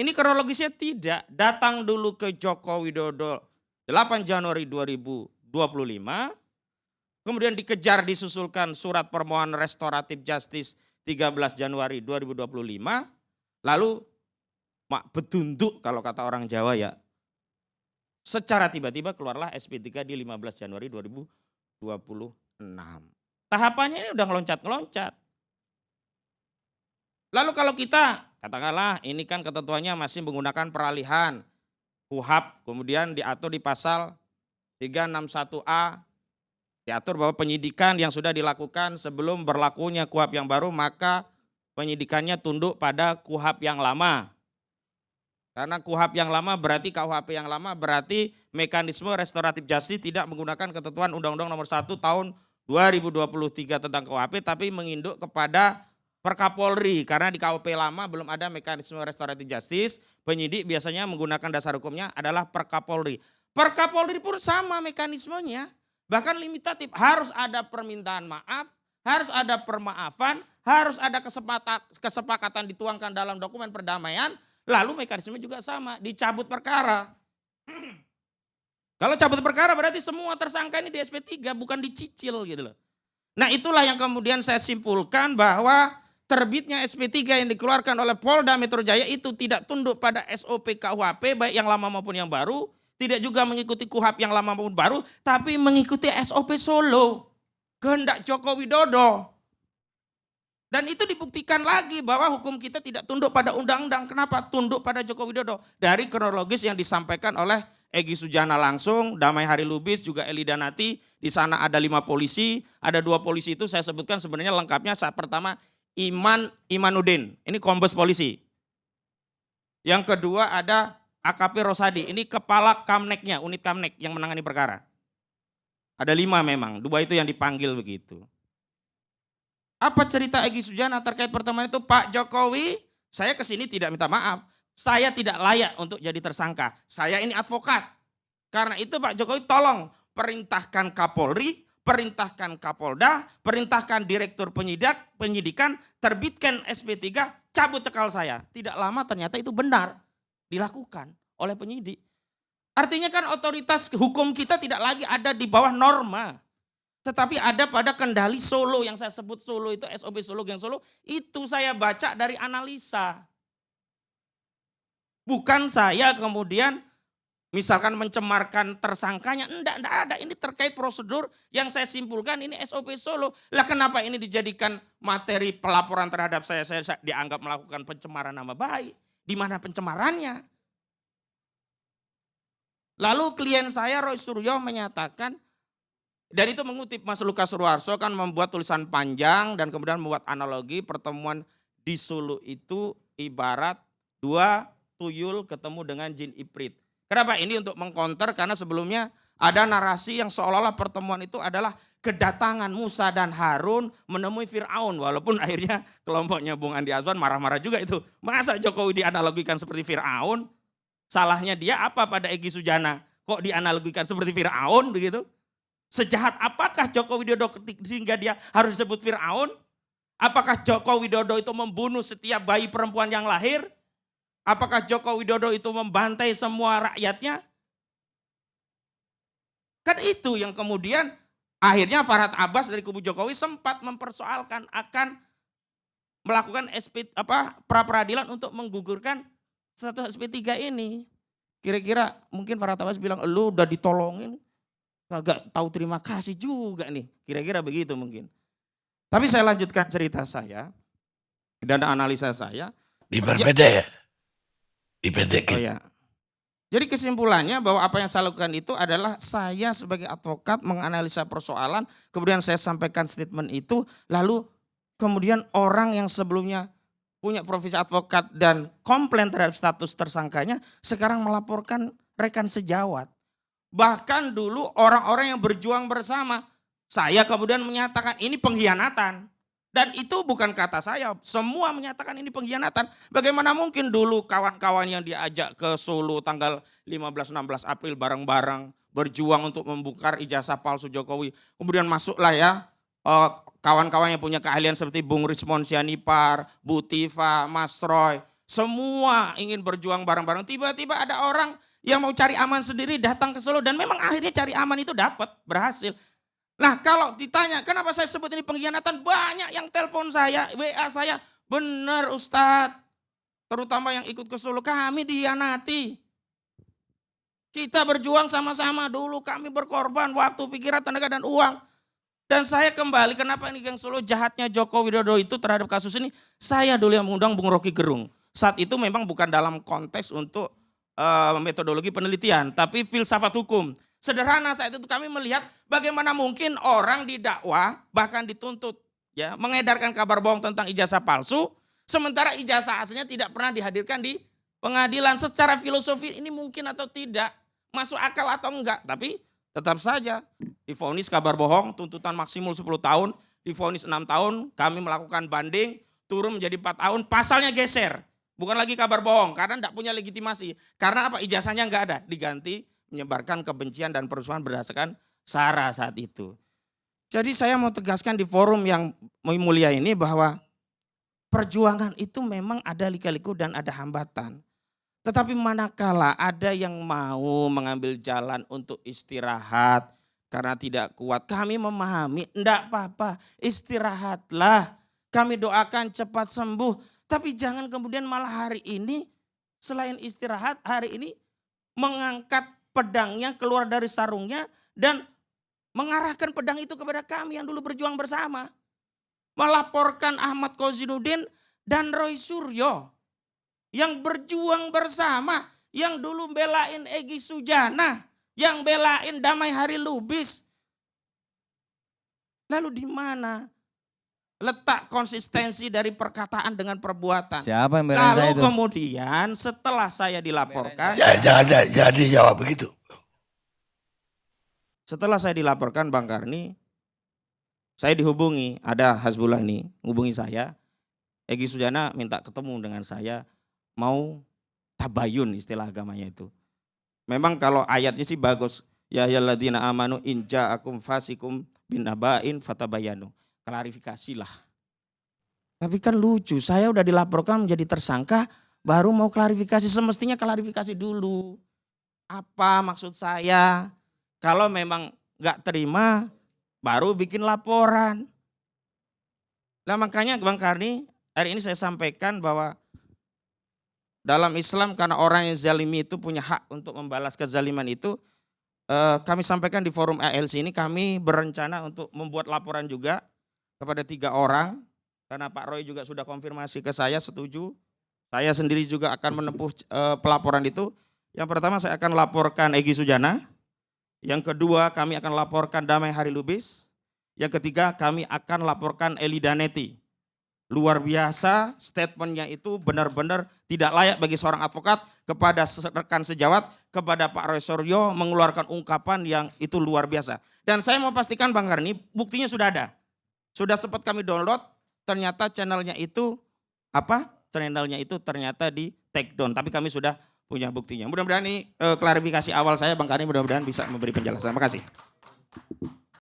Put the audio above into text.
Ini kronologisnya tidak. Datang dulu ke Joko Widodo 8 Januari 2025. Kemudian dikejar disusulkan surat permohonan restoratif justice 13 Januari 2025. Lalu bedunduk kalau kata orang Jawa ya. Secara tiba-tiba keluarlah SP3 di 15 Januari 2026. Tahapannya ini udah ngeloncat-ngeloncat. Lalu kalau kita, katakanlah ini kan ketentuannya masih menggunakan peralihan KUHP, kemudian diatur di pasal 361A, diatur bahwa penyidikan yang sudah dilakukan sebelum berlakunya KUHP yang baru, maka penyidikannya tunduk pada KUHP yang lama. Karena KUHP yang lama berarti KUHP yang lama berarti mekanisme restoratif justice tidak menggunakan ketentuan Undang-Undang Nomor 1 Tahun 2023 tentang KUHP, tapi menginduk kepada Perkapolri, karena di KUHP lama belum ada mekanisme restoratif justice, penyidik biasanya menggunakan dasar hukumnya adalah Perkapolri. Perkapolri pun sama mekanismenya, bahkan limitatif, harus ada permintaan maaf, harus ada permaafan, harus ada kesepakatan dituangkan dalam dokumen perdamaian, lalu mekanisme juga sama, dicabut perkara. Kalau cabut perkara berarti semua tersangka ini di SP3, bukan dicicil gitu loh. Nah itulah yang kemudian saya simpulkan bahwa terbitnya SP3 yang dikeluarkan oleh Polda Metro Jaya itu tidak tunduk pada SOP KUHP baik yang lama maupun yang baru, tidak juga mengikuti KUHP yang lama maupun baru, tapi mengikuti SOP Solo, kehendak Joko Widodo. Dan itu dibuktikan lagi bahwa hukum kita tidak tunduk pada undang-undang. Kenapa? Tunduk pada Joko Widodo. Dari kronologis yang disampaikan oleh Egy Sujana langsung, Damai Hari Lubis, juga Eli Danati. Di sana ada 5 polisi, ada 2 polisi itu saya sebutkan sebenarnya lengkapnya. Saat pertama Imanuddin, ini kombes polisi. Yang kedua ada AKP Rosadi, ini kepala Kamneknya, unit Kamnek yang menangani perkara. Ada 5 memang, 2 itu yang dipanggil begitu. Apa cerita Egy Sujana terkait pertemuan itu? Pak Jokowi, saya kesini tidak minta maaf. Saya tidak layak untuk jadi tersangka. Saya ini advokat. Karena itu Pak Jokowi tolong perintahkan Kapolri, perintahkan Kapolda, perintahkan Direktur Penyidikan, terbitkan SP3, cabut cekal saya. Tidak lama ternyata itu benar dilakukan oleh penyidik. Artinya kan otoritas hukum kita tidak lagi ada di bawah norma. Tetapi ada pada kendali Solo yang saya sebut Solo itu SOP Solo Geng Solo. Itu saya baca dari analisa. Bukan saya kemudian misalkan mencemarkan tersangkanya, enggak ada. Ini terkait prosedur yang saya simpulkan ini SOP Solo. Lah kenapa ini dijadikan materi pelaporan terhadap saya dianggap melakukan pencemaran nama baik. Di mana pencemarannya? Lalu klien saya Roy Suryo menyatakan, dan itu mengutip Mas Lukas Ruarso kan membuat tulisan panjang dan kemudian membuat analogi pertemuan di Solo itu ibarat 2 tuyul ketemu dengan jin iprit. Kenapa? Ini untuk mengkonter karena sebelumnya ada narasi yang seolah-olah pertemuan itu adalah kedatangan Musa dan Harun menemui Fir'aun. Walaupun akhirnya kelompoknya Bung Andi Azwan marah-marah juga itu. Masa Jokowi dianalogikan seperti Fir'aun? Salahnya dia apa pada Egy Sujana? Kok dianalogikan seperti Fir'aun begitu? Sejahat apakah Joko Widodo sehingga dia harus disebut Fir'aun? Apakah Joko Widodo itu membunuh setiap bayi perempuan yang lahir? Apakah Joko Widodo itu membantai semua rakyatnya? Kan itu yang kemudian akhirnya Farhad Abbas dari kubu Jokowi sempat mempersoalkan akan melakukan pra peradilan untuk menggugurkan status SP3 ini. Kira-kira mungkin Farhad Abbas bilang, lu udah ditolongin. Kagak tahu terima kasih juga nih, kira-kira begitu mungkin. Tapi saya lanjutkan cerita saya dan analisa saya. Diperbeda ya? Dipedekin. Oh ya. Jadi kesimpulannya bahwa apa yang saya lakukan itu adalah saya sebagai advokat menganalisa persoalan, kemudian saya sampaikan statement itu, lalu kemudian orang yang sebelumnya punya profesi advokat dan komplain terhadap status tersangkanya, sekarang melaporkan rekan sejawat. Bahkan dulu orang-orang yang berjuang bersama, saya kemudian menyatakan ini pengkhianatan. Dan itu bukan kata saya, semua menyatakan ini pengkhianatan. Bagaimana mungkin dulu kawan-kawan yang diajak ke Solo tanggal 15-16 April bareng-bareng berjuang untuk membongkar ijazah palsu Jokowi. Kemudian masuklah ya kawan-kawan yang punya keahlian seperti Bung Rismon Sianipar, Bu Tifa, Mas Roy. Semua ingin berjuang bareng-bareng. Tiba-tiba ada orang yang mau cari aman sendiri datang ke Solo dan memang akhirnya cari aman itu dapat, berhasil. Nah kalau ditanya kenapa saya sebut ini pengkhianatan, banyak yang telepon saya, WA saya, benar Ustadz. Terutama yang ikut ke Solo, kami dihianati. Kita berjuang sama-sama dulu, kami berkorban waktu, pikiran, tenaga, dan uang. Dan saya kembali, kenapa ini Geng Solo jahatnya Joko Widodo itu terhadap kasus ini, saya dulu yang mengundang Bung Rocky Gerung. Saat itu memang bukan dalam konteks untuk metodologi penelitian, tapi filsafat hukum. Sederhana saat itu kami melihat bagaimana mungkin orang didakwa bahkan dituntut ya mengedarkan kabar bohong tentang ijazah palsu, sementara ijazah aslinya tidak pernah dihadirkan di pengadilan. Secara filosofi ini mungkin atau tidak, masuk akal atau enggak, tapi tetap saja divonis kabar bohong, tuntutan maksimal 10 tahun, divonis 6 tahun, kami melakukan banding, turun menjadi 4 tahun, pasalnya geser. Bukan lagi kabar bohong karena enggak punya legitimasi. Karena apa? Ijazahnya enggak ada, diganti menyebarkan kebencian dan perusuhan berdasarkan SARA saat itu. Jadi saya mau tegaskan di forum yang mulia ini bahwa perjuangan itu memang ada lika-liku dan ada hambatan. Tetapi manakala ada yang mau mengambil jalan untuk istirahat karena tidak kuat, kami memahami, enggak apa-apa, istirahatlah. Kami doakan cepat sembuh, tapi jangan kemudian malah hari ini selain istirahat, hari ini mengangkat pedangnya keluar dari sarungnya dan mengarahkan pedang itu kepada kami yang dulu berjuang bersama. Melaporkan Ahmad Kozinuddin dan Roy Suryo yang berjuang bersama, yang dulu belain Egy Sujana, yang belain Damai Hari Lubis. Lalu di mana letak konsistensi dari perkataan dengan perbuatan? Siapa yang belain saya Lalu itu? kemudian setelah saya dilaporkan, Jadi jawab begitu. setelah saya dilaporkan Bang Karni, saya dihubungi, ada Hasbullah ini, hubungi saya. Egy Sujana minta ketemu dengan saya, mau tabayun istilah agamanya itu. Memang kalau ayatnya sih bagus. Ya ayyuhalladzina amanu in ja'akum fasikum binaba'in fatabayanu. Klarifikasilah. Tapi kan lucu, saya udah dilaporkan menjadi tersangka, baru mau klarifikasi. Semestinya klarifikasi dulu. Apa maksud saya? Kalau memang gak terima, baru bikin laporan. Nah makanya Bang Karni, hari ini saya sampaikan bahwa dalam Islam karena orang yang zalimi itu punya hak untuk membalas kezaliman itu, kami sampaikan di forum ALC ini, kami berencana untuk membuat laporan juga kepada 3 orang, karena Pak Roy juga sudah konfirmasi ke saya, setuju. Saya sendiri juga akan menempuh pelaporan itu. Yang pertama saya akan laporkan Egy Sujana. Yang kedua kami akan laporkan Damai Hari Lubis. Yang ketiga kami akan laporkan Eli Daneti. Luar biasa statementnya itu benar-benar tidak layak bagi seorang advokat, kepada rekan sejawat, kepada Pak Roy Suryo mengeluarkan ungkapan yang itu luar biasa. Dan saya mau pastikan Bang Karni, buktinya sudah ada. Sudah sempat kami download, ternyata channelnya itu channelnya itu ternyata di take down, tapi kami sudah punya buktinya. Mudah-mudahan ini klarifikasi awal saya Bang Karni, mudah-mudahan bisa memberi penjelasan. Terima kasih.